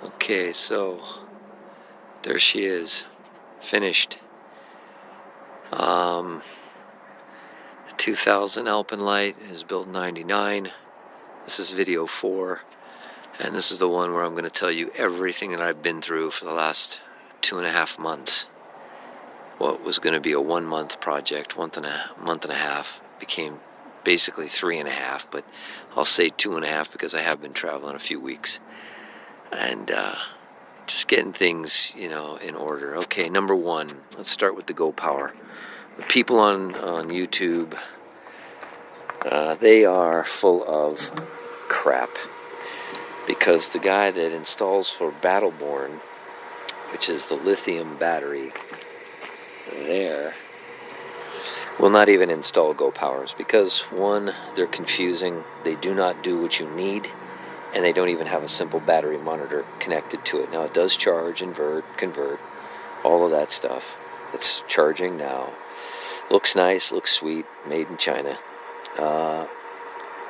Okay, so there she is, finished. 2000 Alpinelite is built in 99. This is video 4, and this is the one where I'm going to tell you everything that I've been through for the last 2.5 months. What was going to be a 1-month project, month and a half, became basically 3.5, but I'll say 2.5 because I have been traveling a few weeks. And just getting things, in order. Okay, number 1, let's start with the Go Power. The people on YouTube, they are full of crap, because the guy that installs for Battleborn, which is the lithium battery there, will not even install Go Powers, because 1, they're confusing, they do not do what you need, and they don't even have a simple battery monitor connected to it. Now, it does charge, invert, convert, all of that stuff. It's charging now. Looks nice, looks sweet, made in China.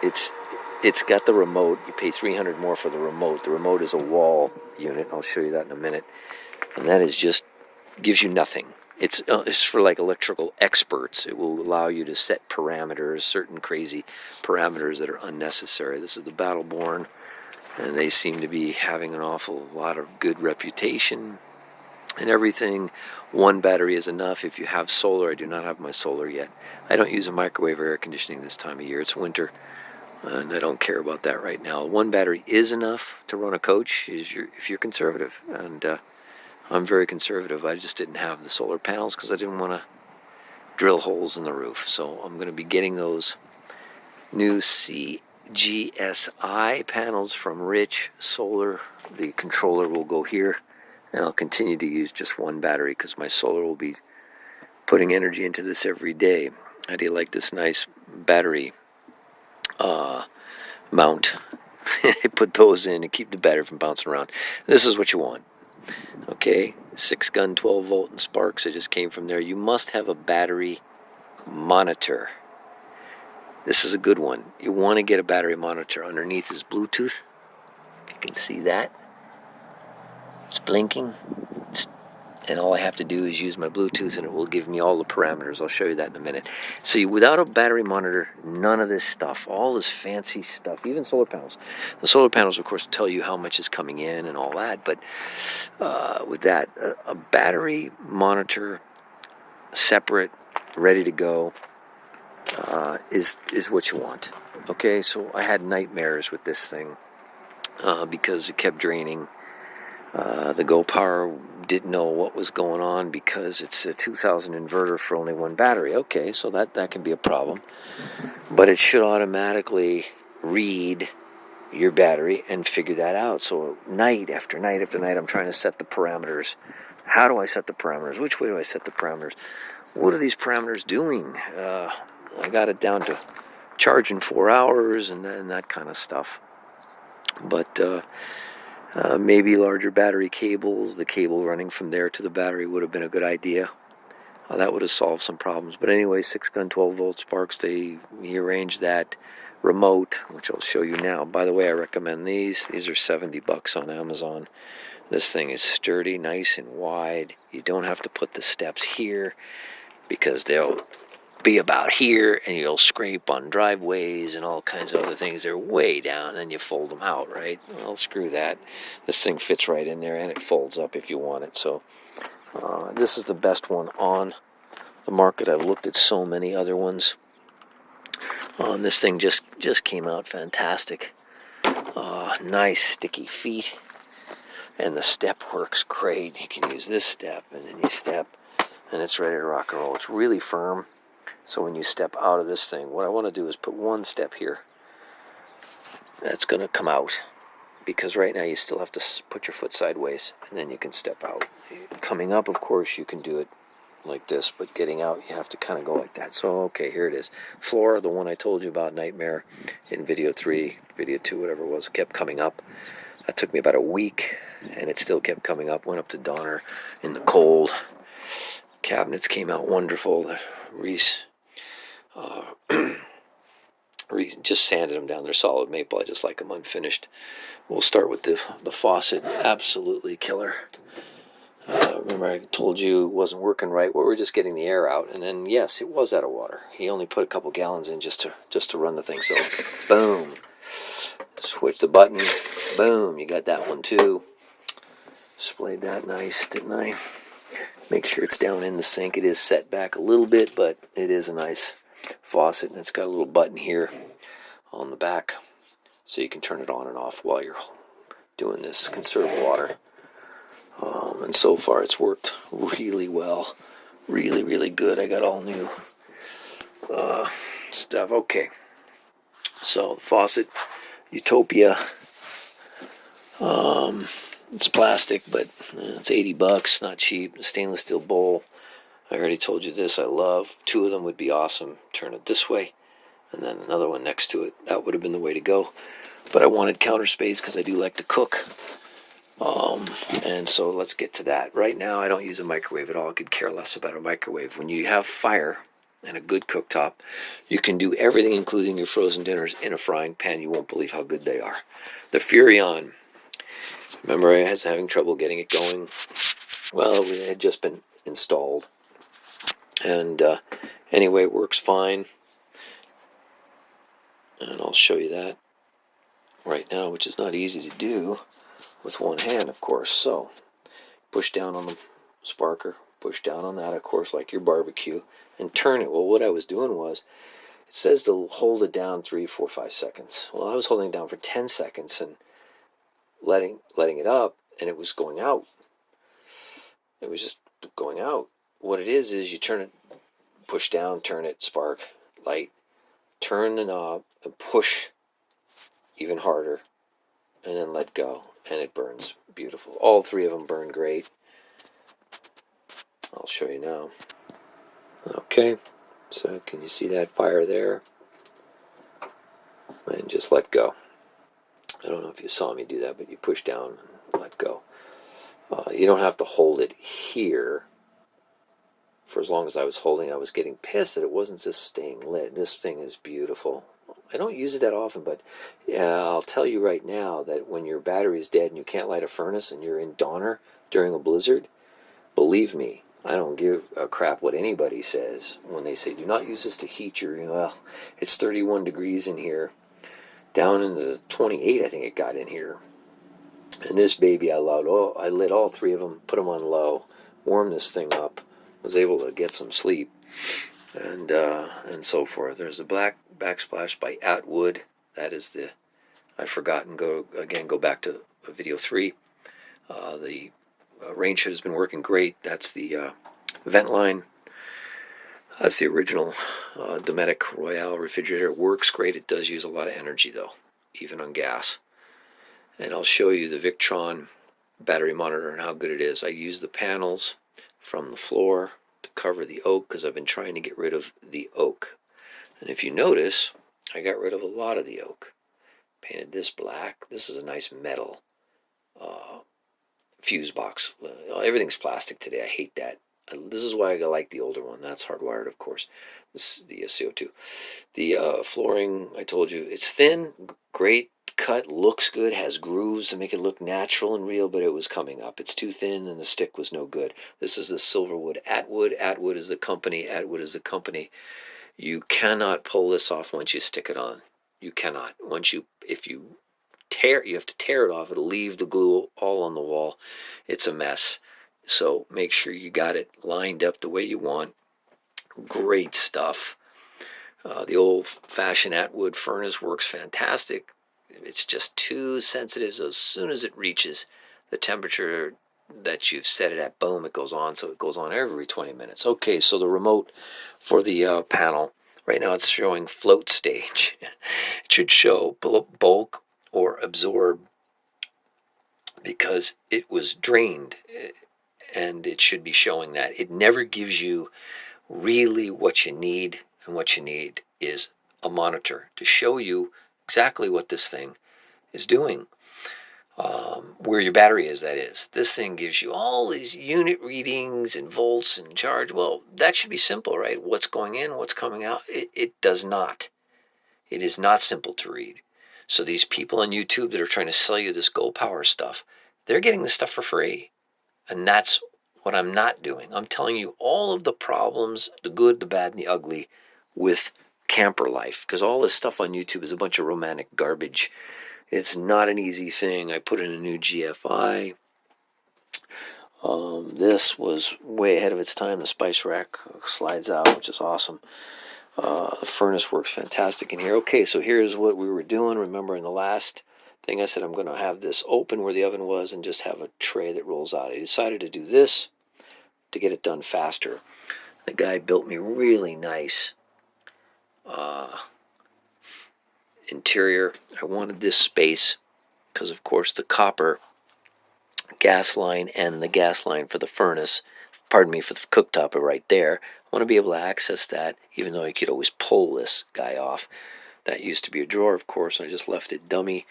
It's got the remote. You pay $300 more for the remote. The remote is a wall unit. I'll show you that in a minute. And that is just, gives you nothing. It's for like electrical experts. It will allow you to set parameters, certain crazy parameters that are unnecessary. This is the Battleborn, and they seem to be having an awful lot of good reputation and everything. 1 battery is enough. If you have solar, I do not have my solar yet. I don't use a microwave or air conditioning this time of year. It's winter, and I don't care about that right now. 1 battery is enough to run a coach if you're conservative, and I'm very conservative. I just didn't have the solar panels because I didn't want to drill holes in the roof. So I'm going to be getting those new CGSI panels from Rich Solar. The controller will go here, and I'll continue to use just 1 battery because my solar will be putting energy into this every day. How do you like this nice battery mount? I put those in to keep the battery from bouncing around. This is what you want. Okay, 6-gun 12-volt and sparks. I just came from there. You must have a battery monitor. This is a good one. You want to get a battery monitor. Underneath is Bluetooth. If you can see that. It's blinking. And all I have to do is use my Bluetooth, and it will give me all the parameters. I'll show you that in a minute. So without a battery monitor, none of this stuff, all this fancy stuff, even solar panels. The solar panels, of course, tell you how much is coming in and all that, but with that, a battery monitor, separate, ready to go, is what you want. Okay, so I had nightmares with this thing because it kept draining. The Go Power didn't know what was going on because it's a 2000 inverter for only 1 battery. Okay, so that can be a problem. But it should automatically read your battery and figure that out. So night after night after night, I'm trying to set the parameters. How do I set the parameters? Which way do I set the parameters? What are these parameters doing? I got it down to charge in 4 hours and that kind of stuff. But maybe larger battery cables, the cable running from there to the battery would have been a good idea. That would have solved some problems. But anyway, 6-gun 12-volt sparks, he arranged that remote, which I'll show you now. By the way, I recommend these. These are $70 on Amazon. This thing is sturdy, nice and wide. You don't have to put the steps here because they'll be about here, and you'll scrape on driveways and all kinds of other things. They're way down, and you fold them out, right? Well, screw that. This thing fits right in there, and it folds up if you want it. So this is the best one on the market. I've looked at so many other ones. This thing just came out fantastic. Nice sticky feet, and the step works great. You can use this step, and then you step, and it's ready to rock and roll. It's really firm. So when you step out of this thing, what I want to do is put 1 step here. That's going to come out, because right now you still have to put your foot sideways, and then you can step out. Coming up, of course, you can do it like this, but getting out, you have to kind of go like that. So, okay, here it is. Floor, the one I told you about, Nightmare, in video 3, video 2, whatever it was, kept coming up. That took me about a week, and it still kept coming up. Went up to Donner in the cold. Cabinets came out wonderful. The Reese just sanded them down. They're solid maple. I just like them unfinished. We'll start with the faucet. Absolutely killer. Remember I told you it wasn't working right. Well, we're just getting the air out, and then yes, it was out of water. He only put a couple gallons in just to run the thing. So, boom. Switch the button. Boom. You got that one too. Displayed that nice, didn't I? Make sure it's down in the sink. It is set back a little bit, but it is a nice faucet, and it's got a little button here on the back, so you can turn it on and off while you're doing this. Conserve water. And so far it's worked really well. Really, really good. I got all new stuff. Okay. So, faucet, Utopia. It's plastic, but it's $80. Not cheap. Stainless steel bowl. I already told you this. I love. 2 of them would be awesome. Turn it this way, and then another one next to it. That would have been the way to go. But I wanted counter space because I do like to cook. And so let's get to that. Right now, I don't use a microwave at all. I could care less about a microwave. When you have fire and a good cooktop, you can do everything, including your frozen dinners, in a frying pan. You won't believe how good they are. The Furrion. Remember, I was having trouble getting it going. Well, it had just been installed. And anyway, it works fine. And I'll show you that right now, which is not easy to do with one hand, of course. So, push down on the sparker, push down on that, of course, like your barbecue, and turn it. Well, what I was doing was, it says to hold it down 3, 4, 5 seconds. Well, I was holding it down for 10 seconds and letting it up, and it was going out. It was just going out. What it is you turn it, push down, turn it, spark, light, turn the knob, and push even harder, and then let go, and it burns beautiful. All 3 of them burn great. I'll show you now. Okay, so can you see that fire there? And just let go. I don't know if you saw me do that, but you push down and let go. You don't have to hold it here. For as long as I was holding, I was getting pissed that it wasn't just staying lit. This thing is beautiful. I don't use it that often, but yeah, I'll tell you right now that when your battery is dead and you can't light a furnace and you're in Donner during a blizzard, believe me, I don't give a crap what anybody says when they say, do not use this to heat your, well, it's 31 degrees in here. Down in the 28, I think it got in here. And this baby, I lit all 3 of them, put them on low, warmed this thing up, was able to get some sleep, and so forth. There's the black backsplash by Atwood. That is the, I forgot, and go back to video 3. The rain hood has been working great. That's the vent line. That's the original Dometic Royale refrigerator. It works great. It does use a lot of energy, though, even on gas. And I'll show you the Victron battery monitor and how good it is. I use the panels from the floor to cover the oak because I've been trying to get rid of the oak. And if you notice, I got rid of a lot of the oak. Painted this black. This is a nice metal fuse box. Everything's plastic today. I hate that. This is why I like the older one. That's hardwired, of course. This is the CO2. The flooring, I told you, it's thin, great cut, looks good, has grooves to make it look natural and real, but it was coming up. It's too thin and the stick was no good. This is the Silverwood Atwood. Atwood is the company. Atwood is the company. You cannot pull this off once you stick it on. You cannot. If you tear, you have to tear it off. It'll leave the glue all on the wall. It's a mess. So make sure you got it lined up the way you want. Great stuff. The old-fashioned Atwood furnace works fantastic. It's just too sensitive. So as soon as it reaches the temperature that you've set it at, boom, it goes on. So it goes on every 20 minutes. Okay, so the remote for the panel, right now it's showing float stage. It should show bulk or absorb because it was drained, and it should be showing that. It never gives you really what you need, and what you need is a monitor to show you exactly what this thing is doing. Where your battery is, that is. This thing gives you all these unit readings and volts and charge. Well, that should be simple, right? What's going in, what's coming out. It does not. It is not simple to read. So these people on YouTube that are trying to sell you this Go Power stuff, they're getting this stuff for free. And that's what I'm not doing. I'm telling you all of the problems, the good, the bad, and the ugly with camper life. Because all this stuff on YouTube is a bunch of romantic garbage. It's not an easy thing. I put in a new GFI. This was way ahead of its time. The spice rack slides out, which is awesome. The furnace works fantastic in here. Okay, so here's what we were doing. Remember in the last thing I said I'm going to have this open where the oven was and just have a tray that rolls out. I decided to do this to get it done faster. The guy built me really nice interior. I wanted this space because, of course, the copper gas line and the gas line for the furnace, pardon me, for the cooktop are right there. I want to be able to access that, even though I could always pull this guy off. That used to be a drawer, of course, and I just left it dummy.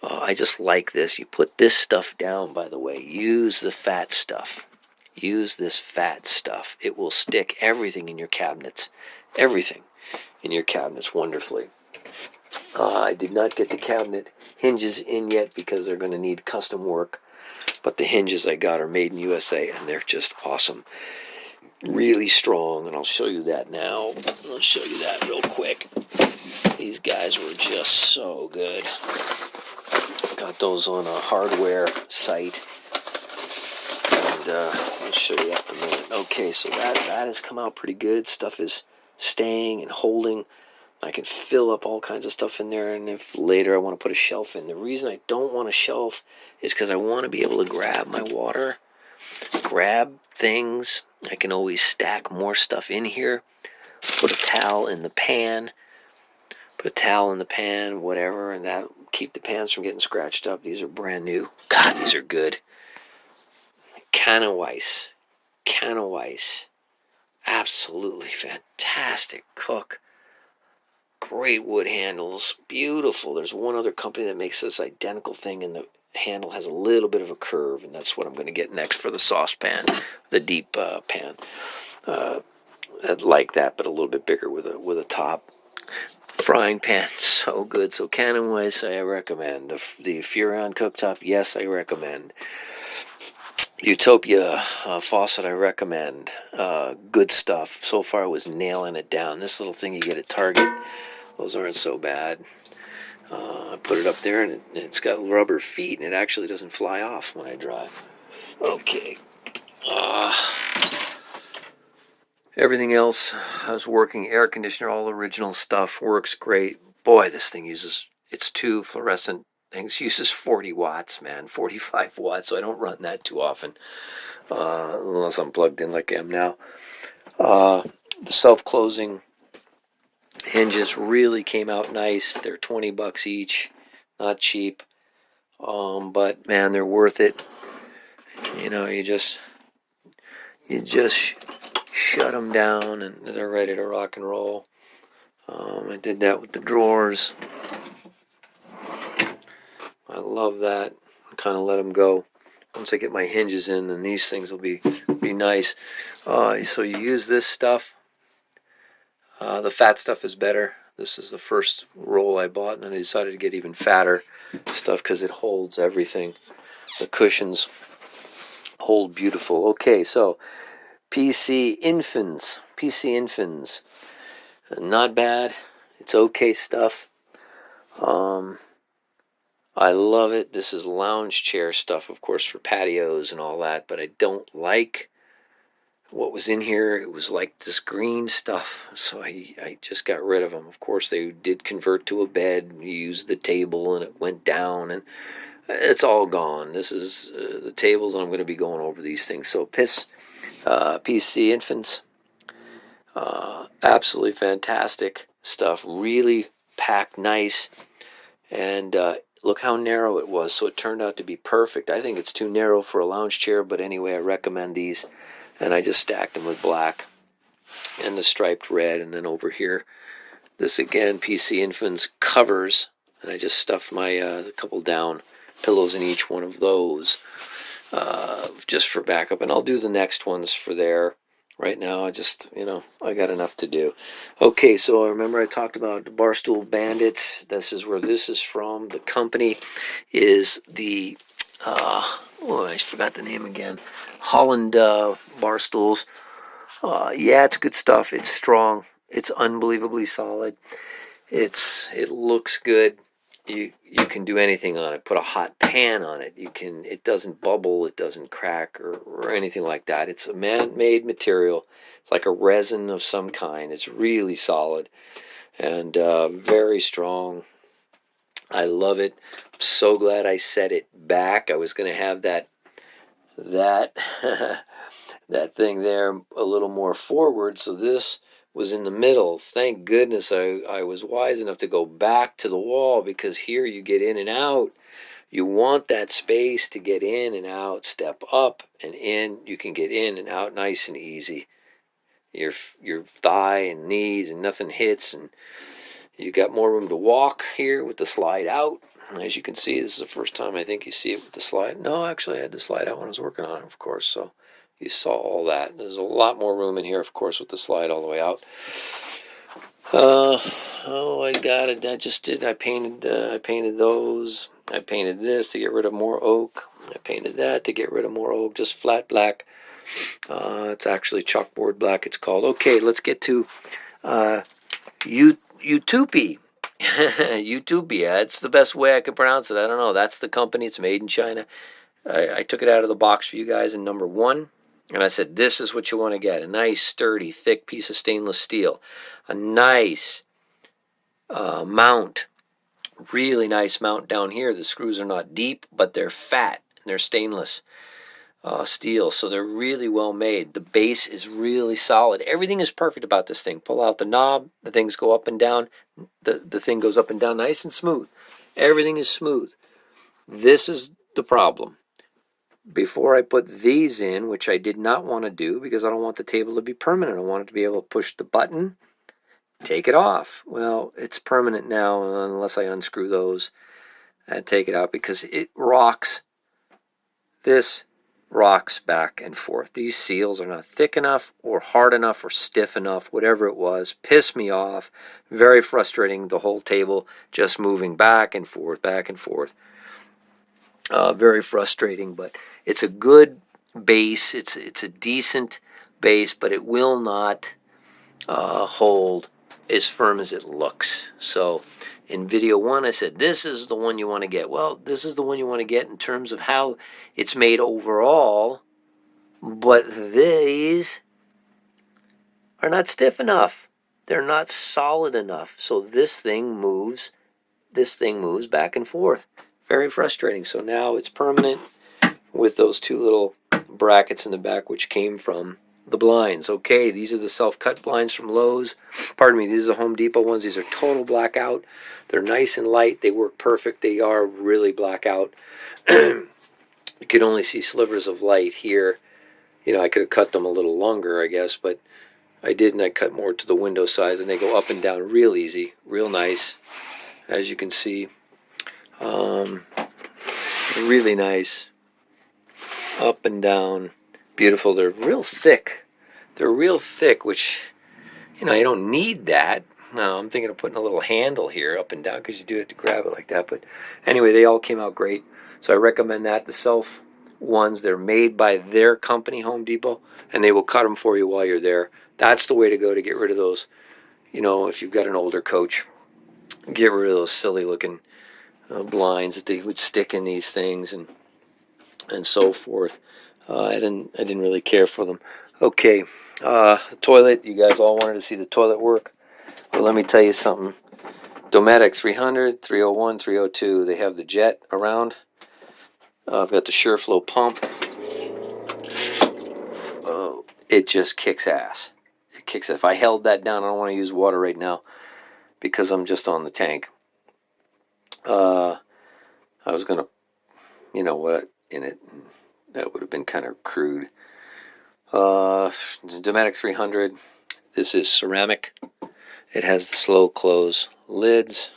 I just like this. You put this stuff down, by the way. Use the fat stuff. Use this fat stuff. It will stick everything in your cabinets. Everything in your cabinets wonderfully. I did not get the cabinet hinges in yet because they're going to need custom work. But the hinges I got are made in USA, and they're just awesome. Really strong, and I'll show you that now. I'll show you that real quick. These guys were just so good. Got those on a hardware site, and I'll show you that in a minute. Okay, so that has come out pretty good. Stuff is staying and holding. I can fill up all kinds of stuff in there, and if later I want to put a shelf in. The reason I don't want a shelf is because I want to be able to grab my water, grab things. I can always stack more stuff in here, put a towel in the pan, whatever, and that'll keep the pans from getting scratched up. These are brand new. God, these are good. Canaweiss. Absolutely fantastic cook. Great wood handles. Beautiful. There's one other company that makes this identical thing, and the handle has a little bit of a curve, and that's what I'm going to get next for the saucepan, the deep pan. Like that, but a little bit bigger with a top. Frying pan, so good. So Canaweiss, I recommend. The Furrion cooktop, yes, I recommend. Utopia faucet, I recommend. Good stuff. So far, I was nailing it down. This little thing you get at Target, those aren't so bad. I put it up there, and it's got rubber feet, and it actually doesn't fly off when I drive. Okay. Everything else I was working. Air conditioner, all original stuff, works great. Boy, this thing it's two fluorescent things, uses 40 watts, man, 45 watts, so I don't run that too often, unless I'm plugged in like I am now. The self-closing hinges really came out nice. They're $20 each, not cheap, but man, they're worth it. You know, you just shut them down, and they're ready to rock and roll. I did that with the drawers. I love that. Kind of let them go. Once I get my hinges in, then these things will be nice. So you use this stuff. The fat stuff is better. This is the first roll I bought, and then I decided to get even fatter stuff because it holds everything. The cushions hold beautiful. Okay, so PC Infants. Not bad. It's okay stuff. I love it. This is lounge chair stuff, of course, for patios and all that, but I don't like what was in here. It was like this green stuff, so I just got rid of them. Of course, they did convert to a bed. You used the table, and it went down, and it's all gone. This is the tables, and I'm going to be going over these things. So PC Infants, absolutely fantastic stuff. Really packed nice, and look how narrow it was. So it turned out to be perfect. I think it's too narrow for a lounge chair, but anyway, I recommend these. And I just stacked them with black and the striped red. And then over here, this again, PC Infants covers. And I just stuffed my couple down pillows in each one of those just for backup. And I'll do the next ones for there. right now. I just, I got enough to do. Okay, so remember I talked about the Barstool Bandits. This is where this is from. The company is the, I forgot the name again. Holland Barstools. Yeah, it's good stuff. It's strong. It's unbelievably solid. It looks good. You can do anything on it. Put a hot pan on it. It doesn't bubble, it doesn't crack or anything like that. It's a man-made material. It's like a resin of some kind. It's really solid and very strong. I love it. I'm so glad I set it back. I was going to have that that thing there a little more forward, so this was in the middle. Thank goodness I was wise enough to go back to the wall, because here you get in and out. You want that space to get in and out, step up and in. You can get in and out nice and easy. Your thigh and knees and nothing hits, and you got more room to walk here with the slide out. As you can see, this is the first time I think you see it with the slide. No, actually I had the slide out when I was working on it, of course, so you saw all that. There's a lot more room in here, of course, with the slide all the way out. I got it. I just did. I painted those. I painted this to get rid of more oak. I painted that to get rid of more oak. Just flat black. It's actually chalkboard black. It's called. Okay, let's get to Utopia. Utopia. It's the best way I could pronounce it. I don't know. That's the company. It's made in China. I took it out of the box for you guys in number 1. And I said, this is what you want to get. A nice, sturdy, thick piece of stainless steel. A nice mount. Really nice mount down here. The screws are not deep, but they're fat. And they're stainless steel, so they're really well made. The base is really solid. Everything is perfect about this thing. Pull out the knob. The things go up and down. The thing goes up and down nice and smooth. Everything is smooth. This is the problem. Before I put these in, which I did not want to do because I don't want the table to be permanent. I want it to be able to push the button, take it off. Well, it's permanent now unless I unscrew those and take it out, because it rocks. This rocks back and forth. These seals are not thick enough or hard enough or stiff enough, whatever it was. Pissed me off. Very frustrating, the whole table just moving back and forth, back and forth. Very frustrating, but it's a good base. It's a decent base, but it will not hold as firm as it looks. So in video 1, I said, this is the one you want to get. Well, this is the one you want to get in terms of how it's made overall, but these are not stiff enough. They're not solid enough. So this thing moves back and forth. Very frustrating. So now it's permanent with those 2 little brackets in the back, which came from the blinds. Okay, these are the self-cut blinds from Lowe's. Pardon me, these are the Home Depot ones. These are total blackout. They're nice and light. They work perfect. They are really blackout. You can only see slivers of light here. I could have cut them a little longer, I guess, but I didn't. I cut more to the window size, and they go up and down real easy, real nice, as you can see. Really nice. Up and down. Beautiful. They're real thick. Which, you don't need that. No, I'm thinking of putting a little handle here up and down, because you do have to grab it like that. But anyway, they all came out great. So I recommend that. The self ones, they're made by their company, Home Depot, and they will cut them for you while you're there. That's the way to go to get rid of those. If you've got an older coach, get rid of those silly looking blinds that they would stick in these things and so forth. I didn't really care for them. Okay, the toilet. You guys all wanted to see the toilet work. Well, let me tell you something. Dometic 300, 301, 302. They have the jet around. I've got the SureFlow pump. It just kicks ass. It kicks. If I held that down, I don't want to use water right now because I'm just on the tank. I was gonna, what in it. That would have been kind of crude. Dometic 300. This is ceramic. It has the slow close lids,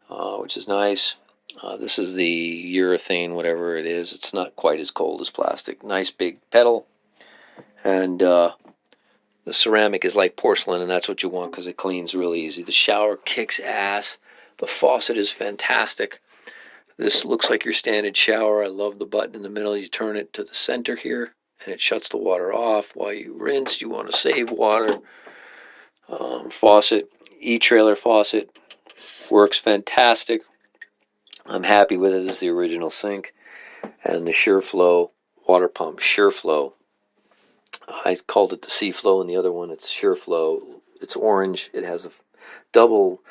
which is nice. This is the urethane, whatever it is. It's not quite as cold as plastic. Nice big pedal. And the ceramic is like porcelain, and that's what you want because it cleans really easy. The shower kicks ass. The faucet is fantastic. This looks like your standard shower. I love the button in the middle. You turn it to the center here, and it shuts the water off while you rinse. You want to save water. Faucet, E-trailer faucet, works fantastic. I'm happy with it. This is the original sink. And the SureFlow water pump, SureFlow. I called it the Seaflow, and the other one it's SureFlow. It's orange. It has a double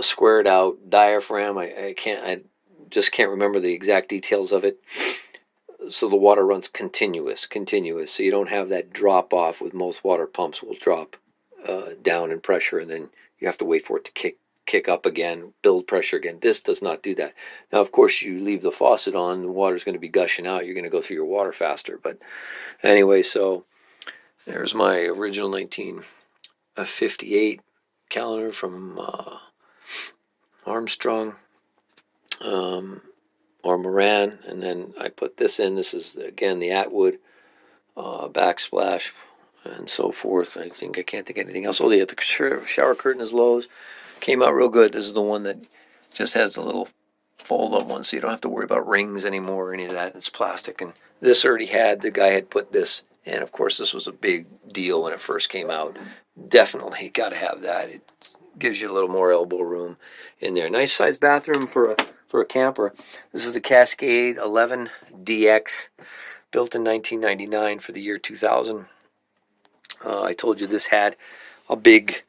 squared out diaphragm. I just can't remember the exact details of it. So the water runs continuous. So you don't have that drop off with most water pumps will drop down in pressure, and then you have to wait for it to kick up again, build pressure again. This does not do that. Now, of course, you leave the faucet on, the water's going to be gushing out. You're going to go through your water faster. But anyway, so there's my original 1958 calendar from Armstrong or Moran, and then I put this in. This is, again, the Atwood backsplash and so forth. I can't think of anything else. Oh, yeah, the shower curtain is Lowe's. Came out real good. This is the one that just has the little fold-up one, so you don't have to worry about rings anymore or any of that. It's plastic, and this already had, the guy had put this in. Of course, this was a big deal when it first came out. Definitely got to have that. It gives you a little more elbow room in there. Nice sized bathroom for a camper. This is the Cascade 11DX, built in 1999 for the year 2000. I told you this had a big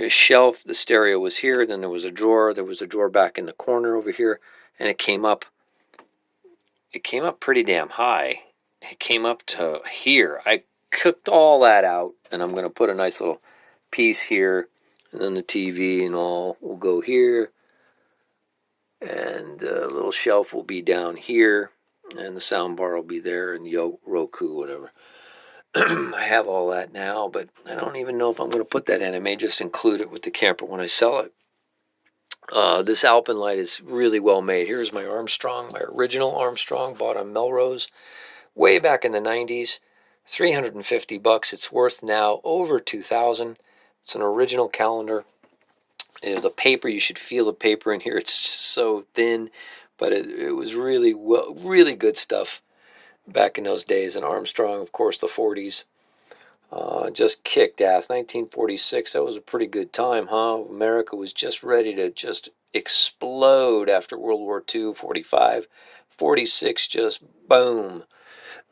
shelf. The stereo was here. Then there was a drawer. There was a drawer back in the corner over here, and it came up. It came up pretty damn high. It came up to here. I cooked all that out, and I'm going to put a nice little piece here, and then the TV and all will go here, and the little shelf will be down here, and the sound bar will be there, and Roku, whatever. I have all that now, but I don't even know if I'm going to put that in. I may just include it with the camper when I sell it. This Alpinelite is really well made. Here's my Armstrong, my original Armstrong, bought on Melrose way back in the 90s. $350. It's worth now over $2,000. It's an original calendar. The paper, you should feel the paper in here. It's just so thin, but it was really good stuff back in those days. And Armstrong, of course, the 40s. Just kicked ass. 1946, that was a pretty good time, huh? America was just ready to just explode after World War II. 45, 46, just boom.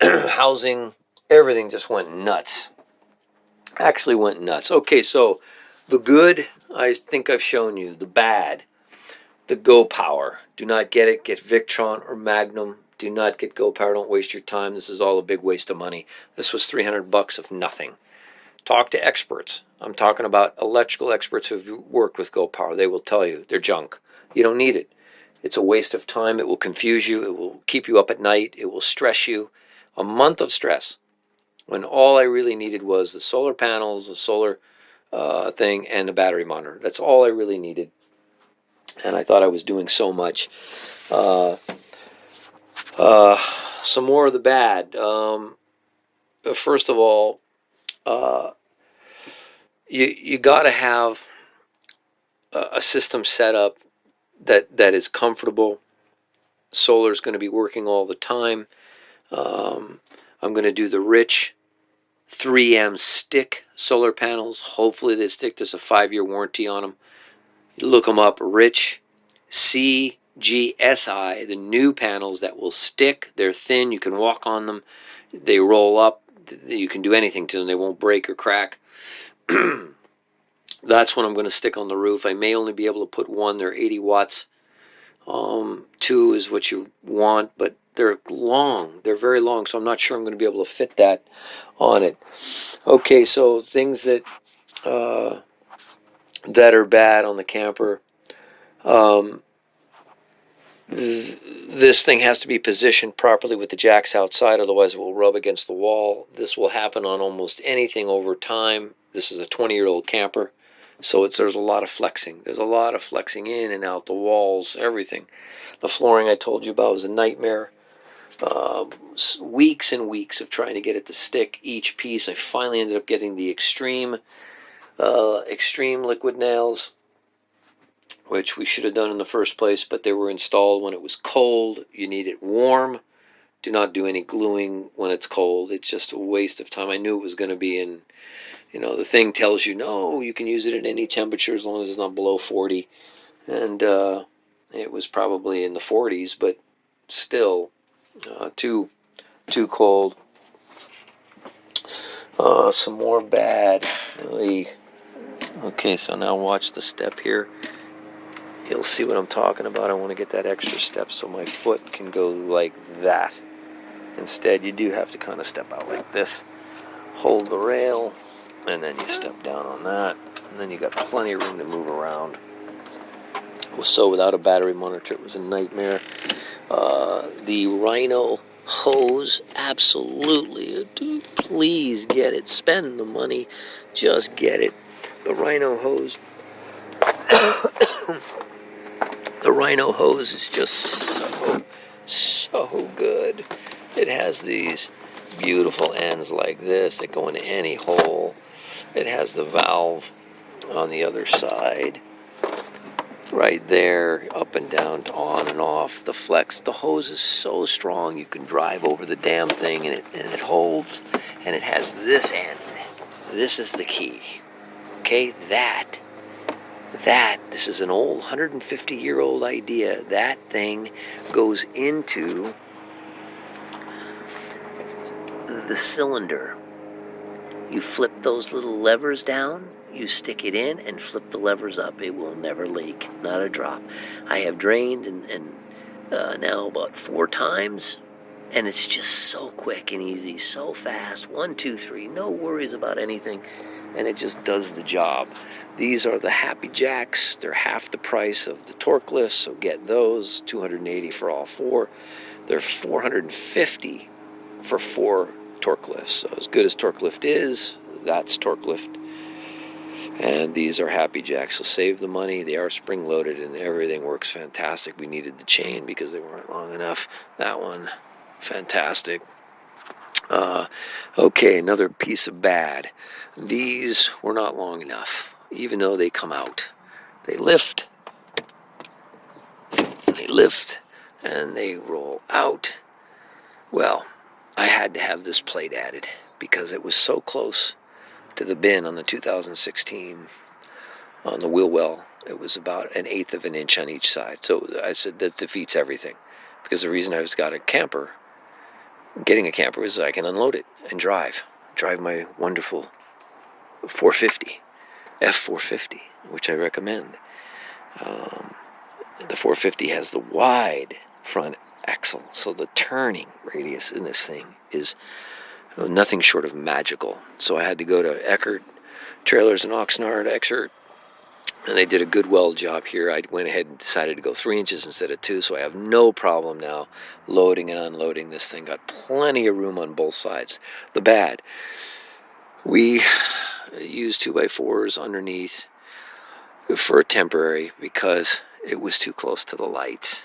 Housing, everything just went nuts. Actually went nuts. Okay, so the good, I think I've shown you. The bad, the Go Power. Do not get it. Get Victron or Magnum. Do not get Go Power. Don't waste your time. This is all a big waste of money. This was $300 of nothing. Talk to experts. I'm talking about electrical experts who've worked with Go Power. They will tell you they're junk. You don't need it. It's a waste of time. It will confuse you. It will keep you up at night. It will stress you. A month of stress when all I really needed was the solar panels, the solar thing, and the battery monitor. That's all I really needed. And I thought I was doing so much. Some more of the bad. First of all, you got to have a system set up that is comfortable. Solar is going to be working all the time. I'm going to do the Rich 3M stick solar panels. Hopefully they stick. There's a 5-year warranty on them. You look them up. Rich CGSI, the new panels that will stick. They're thin. You can walk on them. They roll up. You can do anything to them. They won't break or crack. That's what I'm going to stick on the roof. I may only be able to put one. They're 80 watts. 2 is what you want, but they're long. They're very long, so I'm not sure I'm going to be able to fit that on it. Okay, so things that that are bad on the camper. This thing has to be positioned properly with the jacks outside, otherwise it will rub against the wall. This will happen on almost anything over time. This is a 20-year-old camper, so there's a lot of flexing. There's a lot of flexing in and out the walls, everything. The flooring I told you about was a nightmare. weeks and weeks of trying to get it to stick each piece. I finally ended up getting the extreme liquid nails, which we should have done in the first place, but they were installed when it was cold. You need it warm. Do not do any gluing when it's cold. It's just a waste of time. I knew it was going to be in, the thing tells you, no, you can use it at any temperature as long as it's not below 40. And it was probably in the 40s, but still too cold. Some more bad. Okay, so now watch the step here. You'll see what I'm talking about. I want to get that extra step so my foot can go like that. Instead, you do have to kind of step out like this. Hold the rail, and then you step down on that. And then you got plenty of room to move around. So without a battery monitor, it was a nightmare. The Rhino hose, absolutely. Dude, please get it. Spend the money. Just get it. The Rhino hose. The Rhino hose is just so good. It has these beautiful ends like this that go into any hole. It has the valve on the other side. Right there, up and down, on and off, the flex. The hose is so strong you can drive over the damn thing and it holds. And it has this end. This is the key. Okay, this is an old 150-year-old idea. That thing goes into the cylinder. You flip those little levers down, you stick it in and flip the levers up. It will never leak, not a drop. I have drained and now about 4 times, and it's just so quick and easy, so fast. 1, 2, 3, no worries about anything, and it just does the job. These are the Happy Jacks. They're half the price of the torque lifts, so get those. $280 for all 4. They're $450 for 4 torque lifts. So as good as torque lift is, that's torque lift. And these are Happy Jacks, so save the money. They are spring loaded and everything works fantastic. We needed the chain because they weren't long enough. That one, fantastic. Okay, another piece of bad. These were not long enough, even though they come out. They lift, and they roll out. Well, I had to have this plate added because it was so close to the bin on the 2016 on the wheel well. It was about 1/8 of an inch on each side. So I said that defeats everything, because the reason I was getting a camper is I can unload it and drive my wonderful 450 F450, which I recommend. The 450 has the wide front axle, so the turning radius in this thing is nothing short of magical. So I had to go to Eckert Trailers in Oxnard, Eckert, and they did a good weld job here. I went ahead and decided to go 3 inches instead of 2, so I have no problem now loading and unloading this thing. Got plenty of room on both sides. The bad, we used 2x4s underneath for a temporary because it was too close to the lights.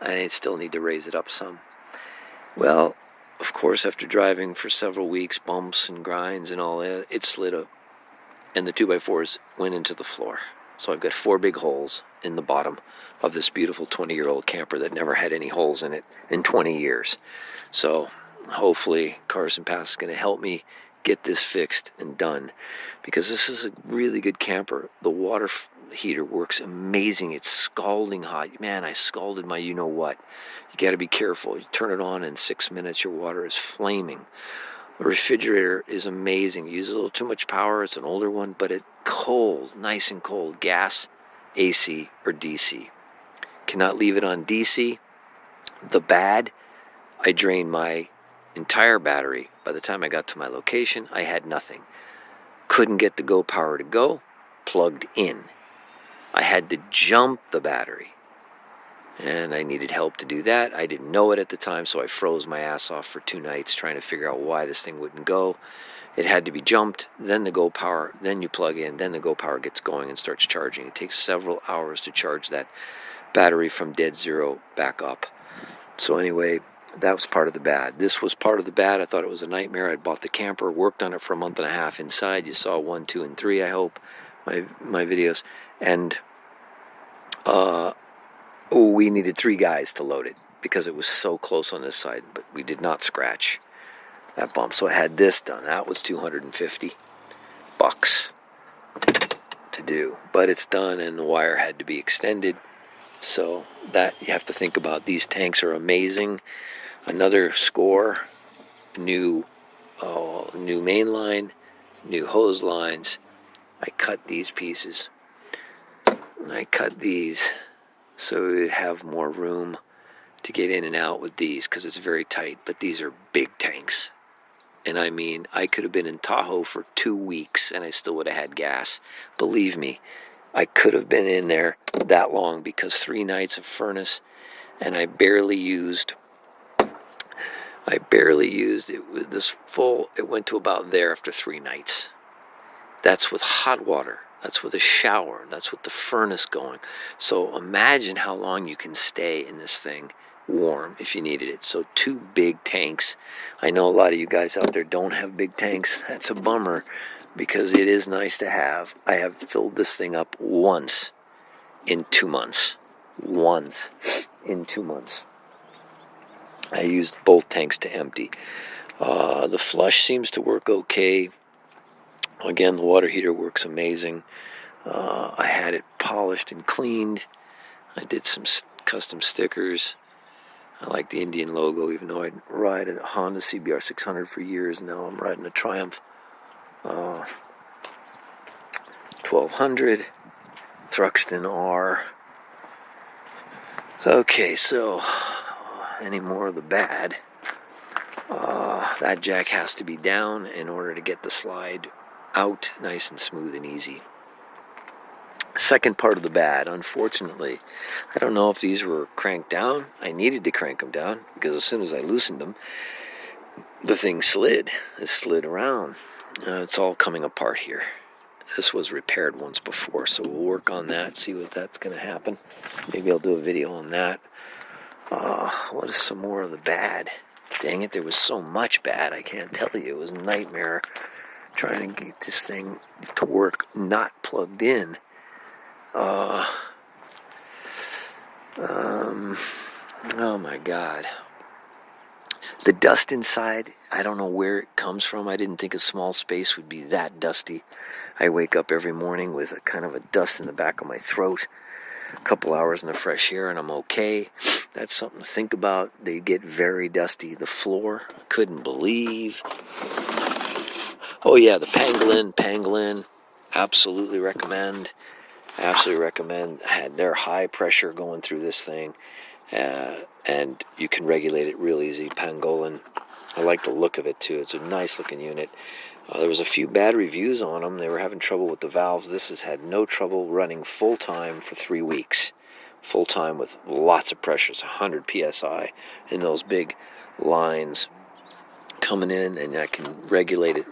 I still need to raise it up some. Well, of course, after driving for several weeks, bumps and grinds and all that, it slid up, and the 2x4s went into the floor. So I've got 4 big holes in the bottom of this beautiful 20-year-old camper that never had any holes in it in 20 years. So hopefully Carson Pass is going to help me get this fixed and done, because this is a really good camper. The water heater works amazing. It's scalding hot. Man, I scalded my you-know-what. You got to be careful. You turn it on in 6 minutes, your water is flaming. The refrigerator is amazing. It uses a little too much power. It's an older one, but it's cold, nice and cold. Gas, AC, or DC. Cannot leave it on DC. The bad, I drained my entire battery. By the time I got to my location, I had nothing. Couldn't get the Go Power to go plugged in. I had to jump the battery, and I needed help to do that. I didn't know it at the time, so I froze my ass off for 2 nights trying to figure out why this thing wouldn't go. It had to be jumped, then the Go Power, then you plug in, then the Go Power gets going and starts charging. It takes several hours to charge that battery from dead zero back up. So anyway, that was part of the bad. This was part of the bad. I thought it was a nightmare. I bought the camper, worked on it for a month and a half inside. You saw 1, 2, and 3, I hope, my videos. And we needed 3 guys to load it because it was so close on this side, but we did not scratch that bump. So I had this done. That was $250 to do, but it's done, and the wire had to be extended. So that you have to think about. These tanks are amazing. Another score: new main line, new hose lines. I cut these pieces. I cut these so we would have more room to get in and out with these, because it's very tight. But these are big tanks. And I mean, I could have been in Tahoe for 2 weeks and I still would have had gas. Believe me, I could have been in there that long, because 3 nights of furnace, and I barely used it with this full. It went to about there after 3 nights. That's with hot water. That's with a shower. That's with the furnace going. So imagine how long you can stay in this thing warm if you needed it. So 2 big tanks. I know a lot of you guys out there don't have big tanks. That's a bummer, because it is nice to have. I have filled this thing up once in 2 months. Once in 2 months. I used both tanks to empty. The flush seems to work okay. Again, the water heater works amazing. I had it polished and cleaned. I did some custom stickers. I like the Indian logo, even though I ride a Honda CBR 600 for years. Now I'm riding a Triumph 1200 Thruxton R. Okay, so any more of the bad. That jack has to be down in order to get the slide out nice and smooth and easy. Second part of the bad, unfortunately, I don't know if these were cranked down. I needed to crank them down, because as soon as I loosened them, the thing slid. It slid around. It's all coming apart here. This was repaired once before, so we'll work on that, see what that's going to happen. Maybe I'll do a video on that. What is some more of the bad? Dang it, there was so much bad, I can't tell you. It was a nightmare trying to get this thing to work not plugged in. Oh my God. The dust inside, I don't know where it comes from. I didn't think a small space would be that dusty. I wake up every morning with a kind of a dust in the back of my throat. A couple hours in the fresh air and I'm okay. That's something to think about. They get very dusty. The floor, I couldn't believe. Oh yeah, the Pangolin, absolutely recommend. I had their high pressure going through this thing, and you can regulate it real easy. Pangolin, I like the look of it too. It's a nice looking unit. There was a few bad reviews on them. They were having trouble with the valves. This has had no trouble running full time for 3 weeks. Full time with lots of pressures, 100 psi in those big lines coming in, and I can regulate it